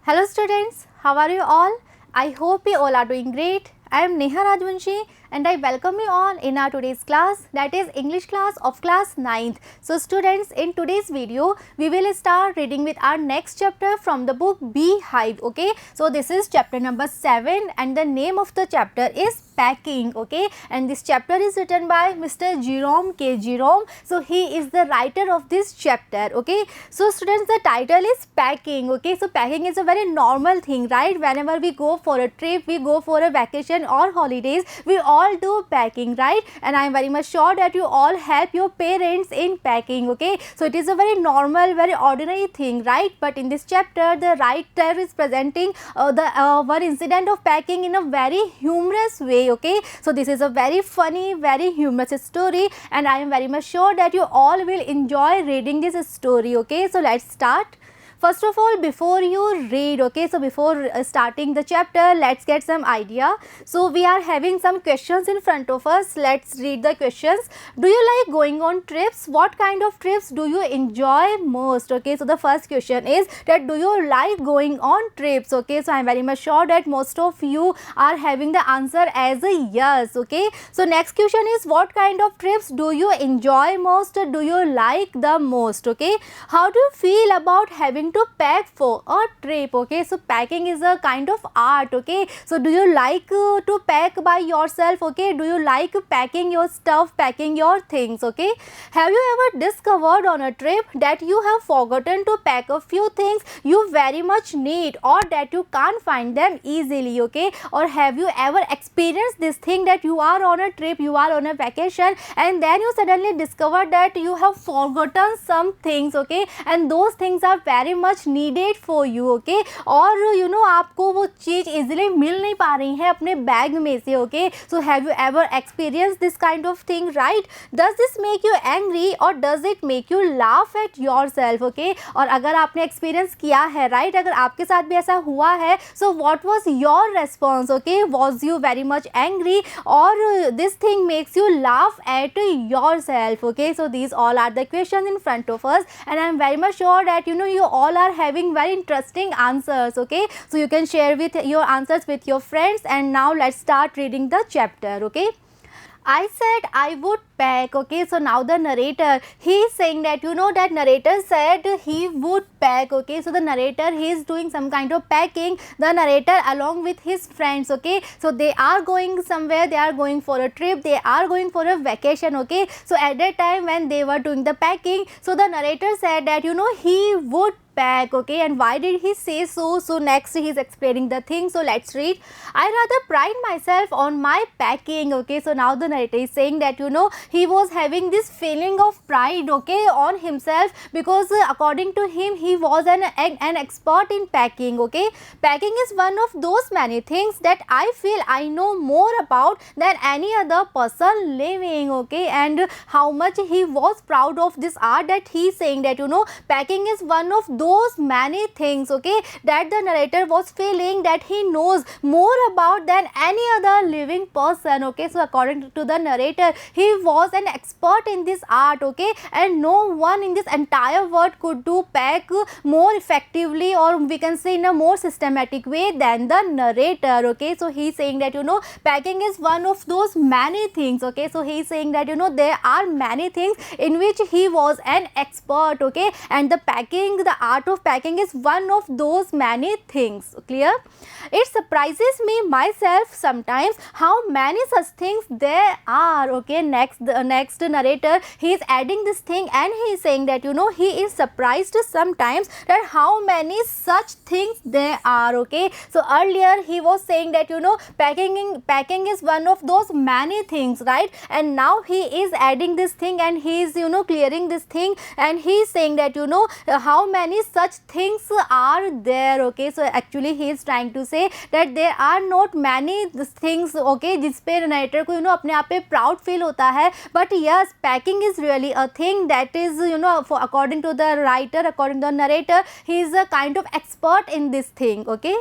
Hello students, how are you all? I hope you all are doing great. I am Neha Rajvanshi and I welcome you all in our today's class, that is English class of class 9th. So students, in today's video we will start reading with our next chapter from the book Beehive. Okay, so this is chapter number 7 and the name of the chapter is Packing. Okay, and this chapter is written by Mr. Jerome K. Jerome. So he is the writer of this chapter. Okay, so students, the title is Packing. Okay, so packing is a very normal thing, right? Whenever we go for a trip, we go for a vacation or holidays, we all do packing, right? And I am very much sure that you all help your parents in packing. Okay, so it is a very normal, very ordinary thing, right? But in this chapter the writer is presenting one incident of packing in a very humorous way. Okay, so this is a very funny, very humorous story and I am very much sure that you all will enjoy reading this story. Okay, so let's start. First of all, before you read, okay, so before starting the chapter, let's get some idea. So we are having some questions in front of us. Let's read the questions. Do you like going on trips? What kind of trips do you enjoy most? Okay, so the first question is that do you like going on trips? Okay, so I am very much sure that most of you are having the answer as a yes. Okay, so next question is what kind of trips do you enjoy most? Do you like the most? Okay, how do you feel about having to pack for a trip? Okay, so packing is a kind of art. Okay, so do you like to pack by yourself? Okay, do you like packing your stuff, packing your things? Okay, have you ever discovered on a trip that you have forgotten to pack a few things you very much need or that you can't find them easily? Okay, or have you ever experienced this thing that you are on a trip, you are on a vacation and then you suddenly discover that you have forgotten some things? Okay, and those things are very much needed for you. Okay, और you know आपको वो चीज़ easily मिल नहीं पा रही है अपने bag में से. Okay, so have you ever experienced this kind of thing, right? Does this make you angry or does it make you laugh at yourself? Okay, और अगर आपने experience किया है, right, अगर आपके साथ भी ऐसा हुआ है, so what was your response? Okay, was you very much angry or this thing makes you laugh at yourself? Okay, so these all are the questions in front of us and I am very much sure that you know you all are having very interesting answers. Okay, so you can share with your answers with your friends and now let's start reading the chapter. Okay, I said I would pack. Okay, so now the narrator, he is saying that you know that narrator said he would pack. Okay, so the narrator, he is doing some kind of packing, the narrator along with his friends. Okay, so they are going somewhere, they are going for a trip, they are going for a vacation. Okay, so at that time when they were doing the packing, so the narrator said that you know he would pack. Okay, and why did he say so? So next he is explaining the thing. So let's read. I rather pride myself on my packing. Okay, so now the narrator is saying that you know he was having this feeling of pride, okay, on himself because according to him he was an expert in packing. Okay, packing is one of those many things that I feel I know more about than any other person living. Okay, and how much he was proud of this art that he is saying that you know packing is one of those many things, okay, that the narrator was feeling that he knows more about than any other living person. Okay, so according to the narrator, he was an expert in this art. Okay, and no one in this entire world could do pack more effectively or we can say in a more systematic way than the narrator. Okay, so he is saying that you know packing is one of those many things. Okay, so he is saying that you know there are many things in which he was an expert. Okay, and the packing, the art of packing is one of those many things. Clear? It surprises me myself sometimes how many such things there are. Okay, next the next narrator, he is adding this thing and he is saying that you know he is surprised sometimes that how many such things there are. Okay, so earlier he was saying that you know packing is one of those many things, right, and now he is adding this thing and he is you know clearing this thing and he is saying that you know how many such things are there. Okay, so actually he is trying to say that there are not many things. Okay, जिस पे narrator को you know अपने आप पे proud feel होता है, but yes, packing is really a thing that is you know for according to the writer, according to the narrator, he is a kind of expert in this thing. Okay,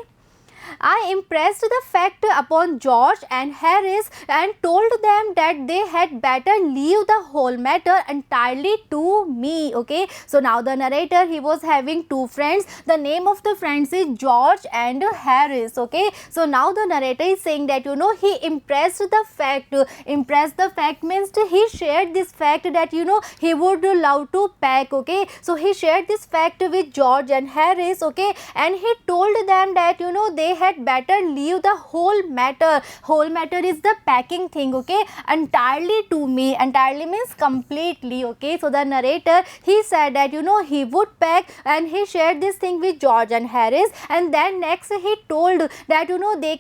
I impressed the fact upon George and Harris and told them that they had better leave the whole matter entirely to me. Okay, so now the narrator, he was having two friends. The name of the friends is George and Harris. Okay, so now the narrator is saying that he impressed the fact. Impressed the fact means he shared this fact that he would love to pack. Okay, so he shared this fact with George and Harris. Okay, and he told them that they had better leave the whole matter. Whole matter is the packing thing. Okay, entirely to me. Entirely means completely. Okay, so the narrator, he said that he would pack, and he shared this thing with George and Harris, and then next he told that they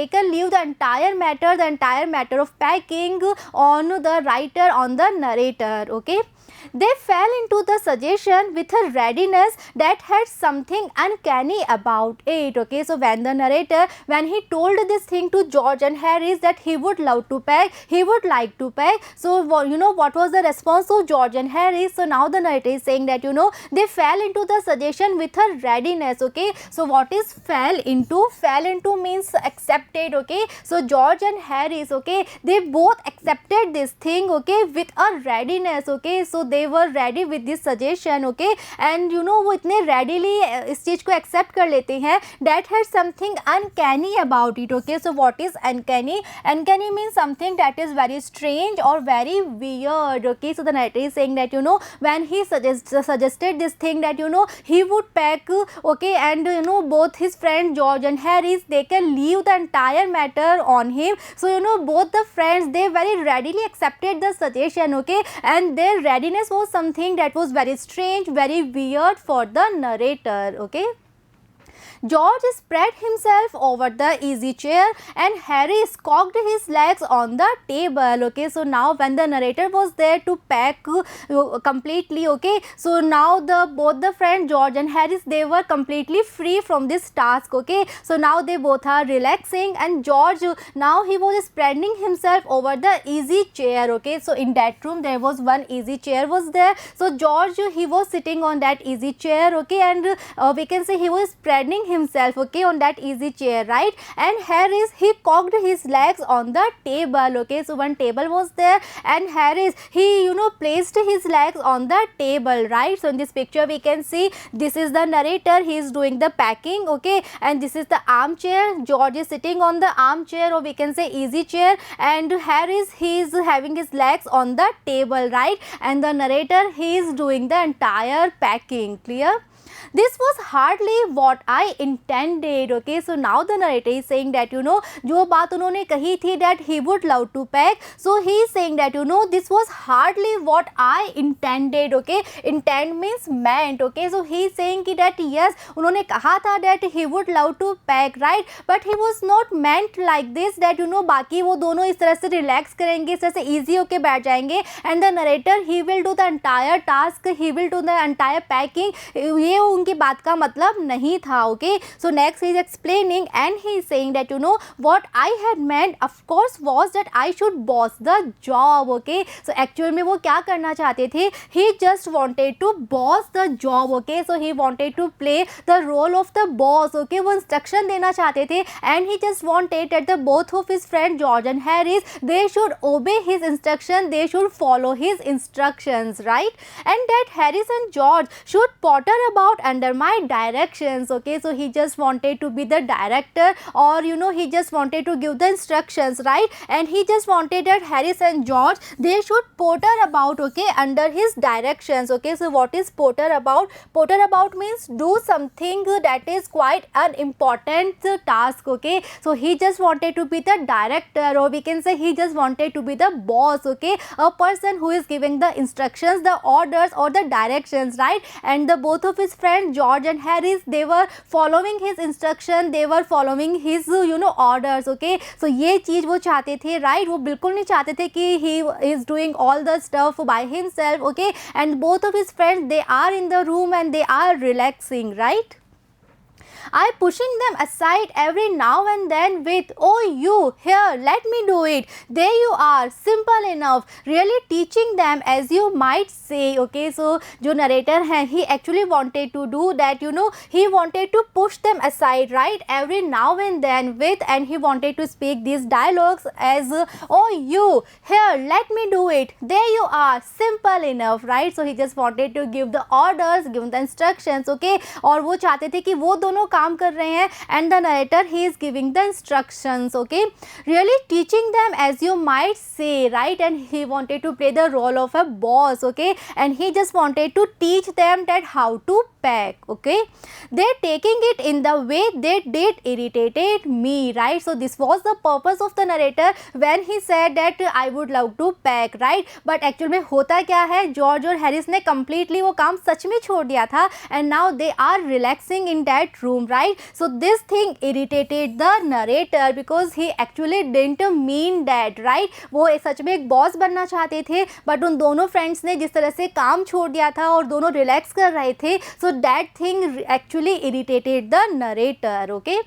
can leave the entire matter of packing on the writer, on the narrator. Okay, they fell into the suggestion with a readiness that had something uncanny about it. Okay, so when the narrator, when he told this thing to George and Harris that he would love to pack, he would like to pack, so what was the response of George and Harris? So now the narrator is saying that they fell into the suggestion with a readiness. Okay, so what is fell into? Fell into means accepted. Okay, so George and Harris, okay, they both accepted this thing, okay, with a readiness. Okay, so they were ready with this suggestion. Okay, and वो इतने readily इस चीज को accept कर लेते हैं. That had something uncanny about it. Okay, so what is uncanny? Uncanny means something that is very strange or very weird. Okay, so the narrator is saying that when he suggested this thing that he would pack, okay, and both his friends George and Harris, they can leave the entire matter on him. So both the friends, they very readily accepted the suggestion. Okay, and their readiness was something that was very strange, very weird for the narrator. Okay, George spread himself over the easy chair and Harry cocked his legs on the table. Okay, so now when the narrator was there to pack completely, okay, so now both the friends George and Harris, they were completely free from this task. Okay, so now they both are relaxing, and George, now he was spreading himself over the easy chair. Okay, so in that room there was one easy chair was there, so George, he was sitting on that easy chair. Okay, and we can say he was spreading himself, okay, on that easy chair, right? And Harris, he cocked his legs on the table. Okay, so one table was there, and Harris, he placed his legs on the table, right? So in this picture we can see this is the narrator, he is doing the packing. Okay, and this is the armchair. George is sitting on the armchair, or we can say easy chair, and Harris, he is having his legs on the table, right? And the narrator, he is doing the entire packing. Clear? This was hardly what I intended. Okay, so now the narrator is saying that जो बात उन्होंने कही थी that he would love to pack, so he is saying that this was hardly what I intended. Okay, intend means meant. Okay, so he is saying कि that yes, उन्होंने कहा था that he would love to pack, right, but he was not meant like this that बाकी वो दोनों इस तरह से relax करेंगे, इस तरह से easy होके बैठ जाएंगे, and the narrator, he will do the entire task, he will do the entire packing. ये उनकी बात का मतलब नहीं था. Okay, so next is explaining and he is saying that what I had meant of course was that I should boss the job. Okay, so actual में वो क्या करना चाहते थे, he just wanted to boss the job. Okay, so he wanted to play the role of the boss. Okay, वो instruction देना चाहते थे, and he just wanted that the both of his friend George and Harris, they should ओबे his instruction, they should follow his instructions, right, and that Harris and George should Potter about under my directions. Okay, so he just wanted to be the director, or he just wanted to give the instructions, right? And he just wanted that Harris and George, they should potter about, okay, under his directions. Okay, so what is potter about? Potter about means do something that is quite an important task. Okay, so he just wanted to be the director, or we can say he just wanted to be the boss. Okay, a person who is giving the instructions, the orders or the directions, right? And the both of his friends George and Harris, they were following his instruction, they were following his orders. Okay, so ये चीज वो चाहते थे, right? वो बिल्कुल नहीं चाहते थे कि he is doing all the stuff by himself. Okay, and both of his friends, they are in the room and they are relaxing, right? I pushing them aside every now and then with, oh you, here, let me do it. There you are, simple enough. Really teaching them, as you might say. Okay, so जो narrator है, he actually wanted to do that, he wanted to push them aside, right, every now and then with, and he wanted to speak these dialogues as, oh you, here, let me do it. There you are, simple enough, right. So he just wanted to give the orders, give the instructions. Okay, और वो चाहते थे कि वो दोनों काम कर रहे हैं, and the narrator, he is giving the instructions. Okay, really teaching them, as you might say, right, and he wanted to play the role of a boss. Okay, and he just wanted to teach them that how to pack. Okay, they taking it in the way they did irritated me, right. So this was the purpose of the narrator when he said that I would love to pack, right. But actually में होता क्या है, George और Harris ने completely वो काम सच में छोड़ दिया था, and now they are relaxing in that room, right. So this thing irritated the narrator because he actually didn't mean that, right. वो सच में एक बॉस बनना चाहते थे, but उन दोनों फ्रेंड्स ने जिस तरह से काम छोड़ दिया था और दोनों रिलैक्स कर रहे थे, so that thing actually irritated the narrator. Okay,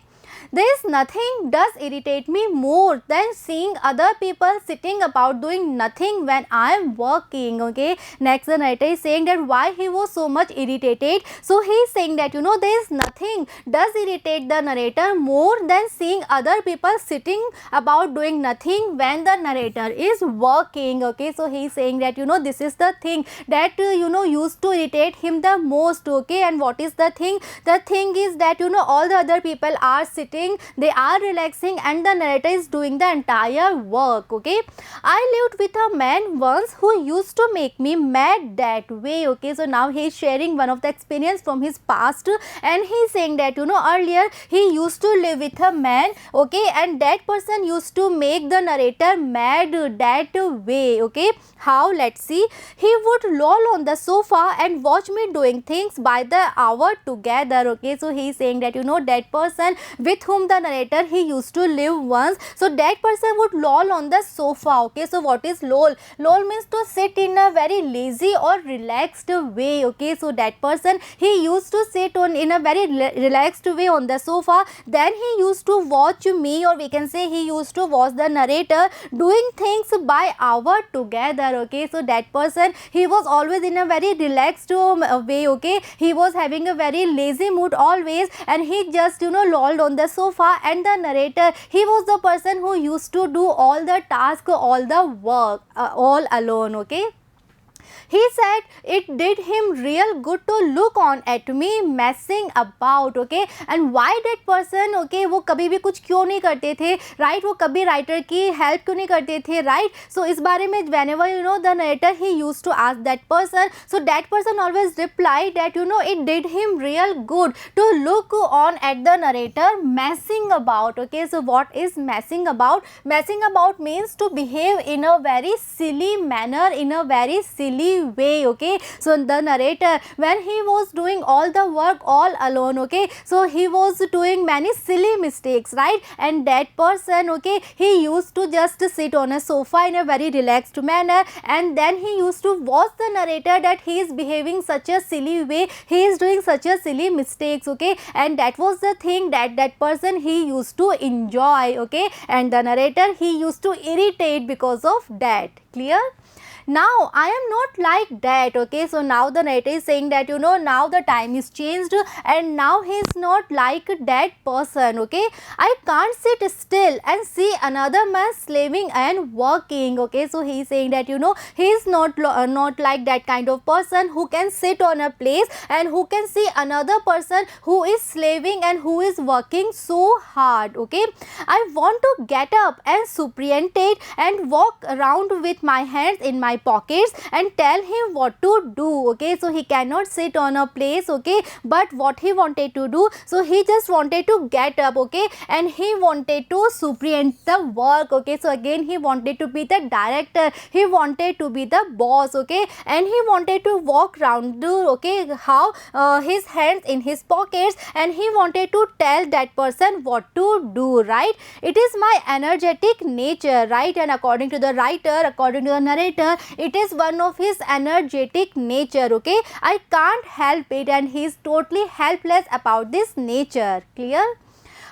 there is nothing does irritate me more than seeing other people sitting about doing nothing when I am working. Okay, next the narrator is saying that why he was so much irritated. So he is saying that there is nothing does irritate the narrator more than seeing other people sitting about doing nothing when the narrator is working. Okay, so he is saying that this is the thing that used to irritate him the most. Okay, and what is the thing? The thing is that all the other people are sitting, they are relaxing, and the narrator is doing the entire work. Okay, I lived with a man once who used to make me mad that way. Okay, so now he is sharing one of the experience from his past, and he is saying that earlier he used to live with a man. Okay, and that person used to make the narrator mad that way. Okay, how? Let's see. He would loll on the sofa and watch me doing things by the hour together. Okay, so he is saying that that person with whom the narrator he used to live once, so that person would loll on the sofa. Okay, so what is loll? Loll means to sit in a very lazy or relaxed way. Okay, so that person he used to sit on in a very relaxed way on the sofa. Then he used to watch me, or we can say he used to watch the narrator doing things by hour together. Okay, so that person he was always in a very relaxed way. Okay, he was having a very lazy mood always, and he just lolled on the sofa, and the narrator he was the person who used to do all the task, all the work all alone. Okay, he said it did him real good to look on at me messing about. Okay, and why that person, okay, वो कभी भी कुछ क्यों नहीं करते थे, right, वो कभी राइटर की हेल्प क्यों नहीं करते थे, right. So इस बारे में whenever the narrator he used to ask that person, so that person always replied that it did him real good to look on at the narrator messing about. Okay, so what is messing about? Messing about means to behave in a very silly manner, in a very silly way. Okay, so the narrator when he was doing all the work all alone, okay, so he was doing many silly mistakes, right, and that person, okay, he used to just sit on a sofa in a very relaxed manner, and then he used to watch the narrator that he is behaving such a silly way, he is doing such a silly mistakes. Okay, and that was the thing that that person he used to enjoy. Okay, and the narrator he used to irritate because of that. Clear? Now I am not like that. Okay, so now the narrator is saying that now the time is changed, and now he is not like that person. Okay, I can't sit still and see another man slaving and working. Okay, so he is saying that he is not like that kind of person who can sit on a place and who can see another person who is slaving and who is working so hard. Okay, I want to get up and superintend and walk around with my hands in my pockets and tell him what to do. Okay, so he cannot sit on a place. Okay, but what he wanted to do, so he just wanted to get up. Okay, and he wanted to superintend the work. Okay, so again he wanted to be the director, he wanted to be the boss. Okay, and he wanted to walk around, okay, how his hands in his pockets, and he wanted to tell that person what to do, right. It is my energetic nature, right, and according to the writer, according to the narrator, it is one of his energetic nature. Okay, I can't help it, and he is totally helpless about this nature. Clear?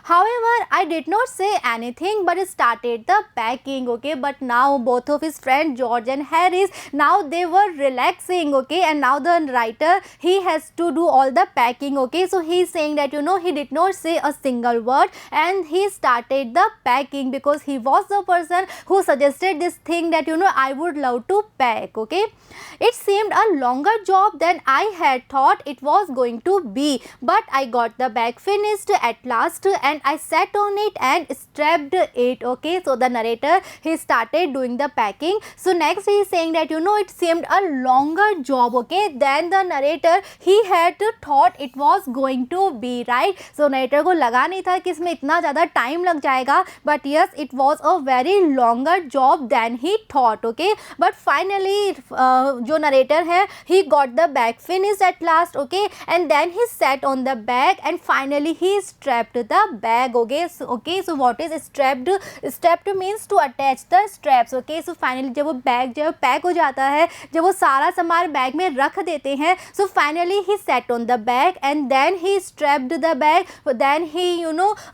However, I did not say anything but started the packing. Okay, but now both of his friends George and Harris, now they were relaxing. Okay, and now the writer, he has to do all the packing. Okay, so he is saying that he did not say a single word and he started the packing because he was the person who suggested this thing that I would love to pack. Okay, it seemed a longer job than I had thought it was going to be, but I got the bag finished at last and I sat on it and strapped it. Okay, so the narrator, he started doing the packing. So next he is saying that it seemed a longer job, okay, than the narrator he had thought it was going to be, right? So narrator को लगा नहीं था कि इसमें इतना ज़्यादा time लग जाएगा, but yes, it was a very longer job than he thought. Okay, but finally जो narrator है, he got the bag finished at last. Okay, and then he sat on the bag and finally he strapped the bag. Okay, so what is strapped? Strapped means to attach the straps. Okay, so finally जब वो bag जब pack हो जाता है, जब वो सारा सामान बैग में रख देते हैं, so finally he sat on the bag and then he strapped the bag, then he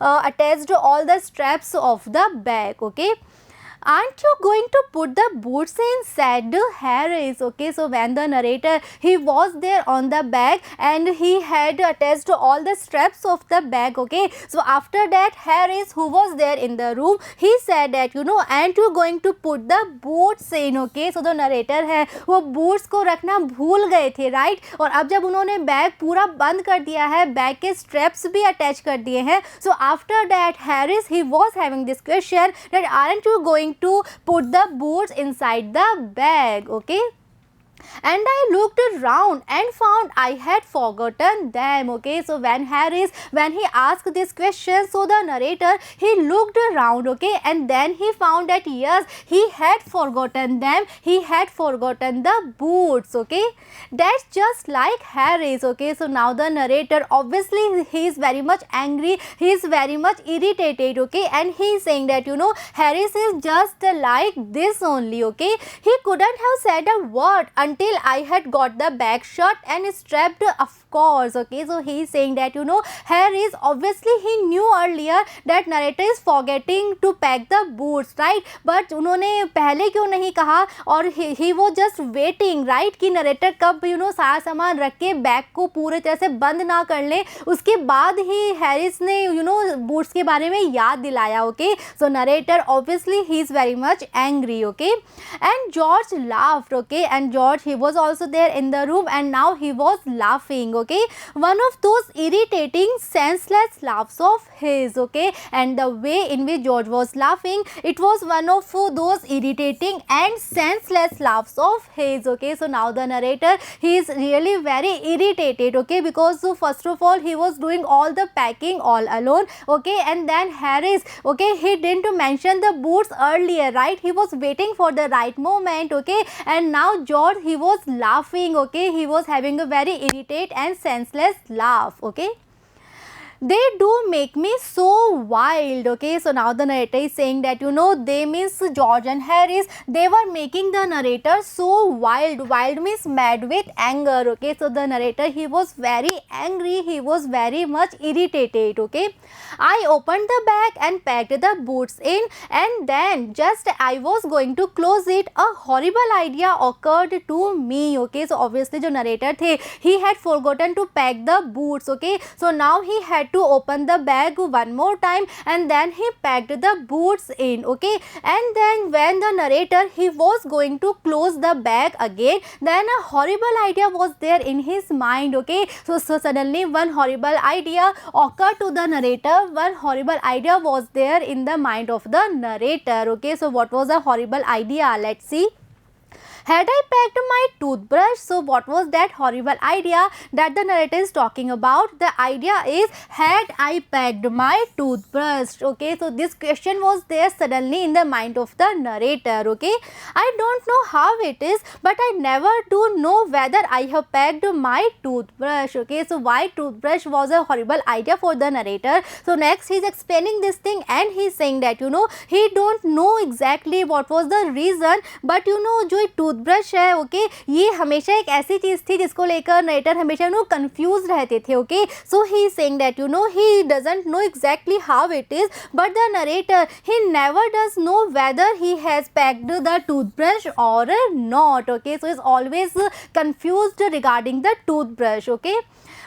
attached all the straps of the bag. Okay, aren't you going to put the boots in, said Harris. Okay, so when the narrator, he was there on the bag and he had attached all the straps of the bag. Okay, so after that Harris, who was there in the room, he said that aren't you going to put the boots in. Okay, so the narrator है वो boots को रखना भूल गए थे, right? और अब जब उन्होंने बैग पूरा बंद कर दिया है, बैग के straps भी attach कर दिए हैं, so after that Harris, he was having this question that aren't you going to put the boots inside the bag. Okay, and I looked around and found I had forgotten them. Okay, so when Harris, when he asked this question, so the narrator, he looked around. Okay, and then he found that yes, he had forgotten them, he had forgotten the boots. Okay, that's just like Harris. Okay, so now the narrator, obviously he is very much angry, he is very much irritated. Okay, and he is saying that Harris is just like this only. Okay, he couldn't have said a word until I had got the bag shut and strapped, of course. Okay, so he is saying that Harris, obviously he knew earlier that narrator is forgetting to pack the boots, right? But उन्होंने पहले क्यों नहीं कहा, और he was just waiting, right, कि narrator कब सारा सामान रख के बैग को पूरे तरह से बंद ना कर ले, उसके बाद ही हैरिस ने बूट्स के बारे में याद दिलाया. Okay, so narrator, obviously he is very much angry. Okay, and George laughed. Okay, and George, he was also there in the room and now he was laughing. Okay, one of those irritating senseless laughs of his. Okay, and the way in which George was laughing, it was one of those irritating and senseless laughs of his. Okay, so now the narrator, he is really very irritated. Okay, because so first of all he was doing all the packing all alone. Okay, and then Harris, okay, he didn't mention the boots earlier, right? He was waiting for the right moment. Okay, and now George, he was laughing. Okay, he was having a very irritated and senseless laugh. Okay, they do make me so wild. Okay, so now the narrator is saying that they means George and Harris, they were making the narrator so wild. Wild means mad with anger. Okay, so the narrator, he was very angry, he was very much irritated. Okay, I opened the bag and packed the boots in, and then just I was going to close it, a horrible idea occurred to me. Okay, so obviously जो narrator थे, he had forgotten to pack the boots. Okay, so now he had to open the bag one more time and then he packed the boots in. Okay, and then when the narrator, he was going to close the bag again, then a horrible idea was there in his mind. Okay, so suddenly one horrible idea occurred to the narrator, one horrible idea was there in the mind of the narrator. Okay, so what was the horrible idea? Let's see. Had I packed my toothbrush? So what was that horrible idea that the narrator is talking about? The idea is, had I packed my toothbrush? Okay, so this question was there suddenly in the mind of the narrator. Okay, I don't know how it is, but I never do know whether I have packed my toothbrush. Okay, so why toothbrush was a horrible idea for the narrator? So next he is explaining this thing and he is saying that he don't know exactly what was the reason, but जो toothbrush toothbrush है okay ये हमेशा एक ऐसी चीज़ थी जिसको लेकर narrator हमेशा कंफ्यूज रहते थे okay so he saying that he doesn't know exactly how it is but the narrator he never does know whether he has packed the toothbrush और not okay so is always confused regarding the toothbrush okay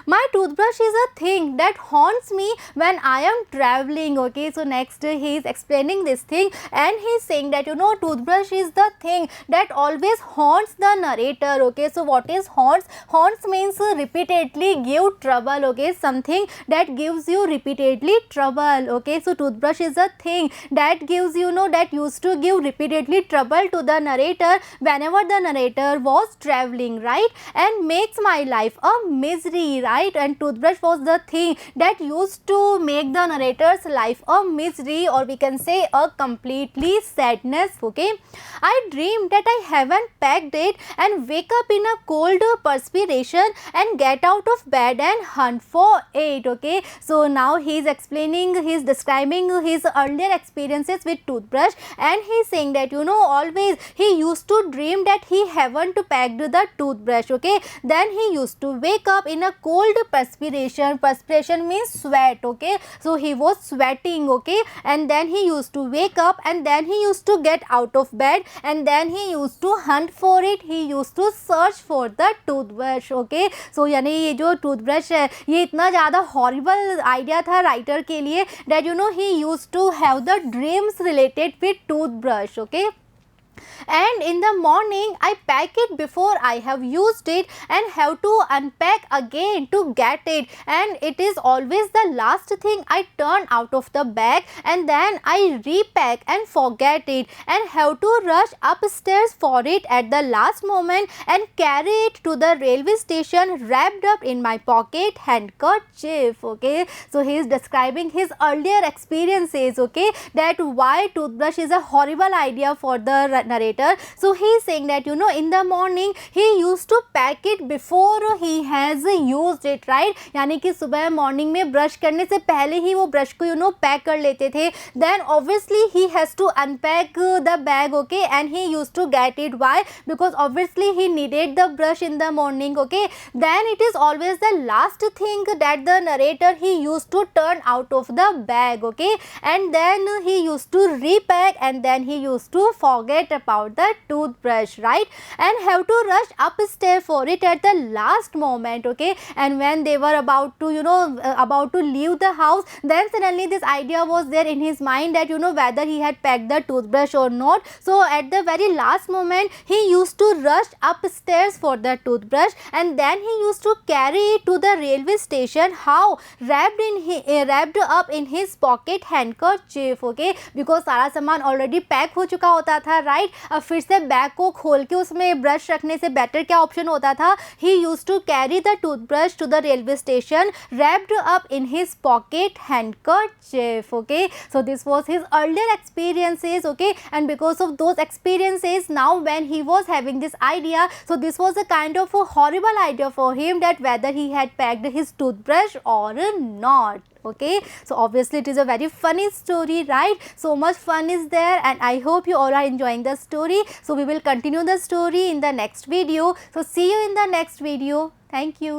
my toothbrush is a thing that haunts me when I am traveling okay so next he is explaining this thing and he is saying that toothbrush is the thing that always haunts the narrator okay so what is haunts means repeatedly give trouble okay something that gives you repeatedly trouble okay so toothbrush is a thing that gives that used to give repeatedly trouble to the narrator whenever the narrator was traveling right and makes my life a misery right and toothbrush was the thing that used to make the narrator's life a misery or we can say a completely sadness okay I dream that I haven't packed it and wake up in a cold perspiration and get out of bed and hunt for it okay so now he is explaining he is describing his earlier experiences with toothbrush and he is saying that always he used to dream that he haven't packed the toothbrush okay then he used to wake up in a cold perspiration means sweat okay so he was sweating okay and then he used to wake up and then he used to get out of bed and then he used to hunt for it he used to search for the toothbrush okay so यानी ये जो toothbrush है ये इतना ज़्यादा horrible idea था writer के लिए that he used to have the dreams related with toothbrush okay and in the morning I pack it before I have used it and have to unpack again to get it and it is always the last thing I turn out of the bag and then I repack and forget it and have to rush upstairs for it at the last moment and carry it to the railway station wrapped up in my pocket handkerchief okay so he is describing his earlier experiences okay that why toothbrush is a horrible idea for the narrator so he is saying that in the morning he used to pack it before he has used it right यानी कि सुबह morning में brush करने से पहले ही वो brush को pack कर लेते थे then obviously he has to unpack the bag okay and he used to get it why because obviously he needed the brush in the morning okay then it is always the last thing that the narrator he used to turn out of the bag okay and then he used to repack and then he used to forget about the toothbrush right and have to rush upstairs for it at the last moment okay and when they were about to about to leave the house then suddenly this idea was there in his mind that whether he had packed the toothbrush or not so at the very last moment he used to rush upstairs for the toothbrush and then he used to carry it to the railway station how wrapped up in his pocket handkerchief okay because सारा सामान already pack हो चुका होता था right अब फिर से bag को खोल के उसमें ब्रश रखने से बेटर क्या ऑप्शन होता था he used to carry the toothbrush to the railway station wrapped up in his pocket handkerchief okay so this was his earlier experiences okay and because of those experiences now when he was having this idea so this was a kind of a horrible idea for him that whether he had packed his toothbrush or not okay so obviously it is a very funny story right so much fun is there and I hope you all are enjoying the story so we will continue the story in the next video so see you in the next video thank you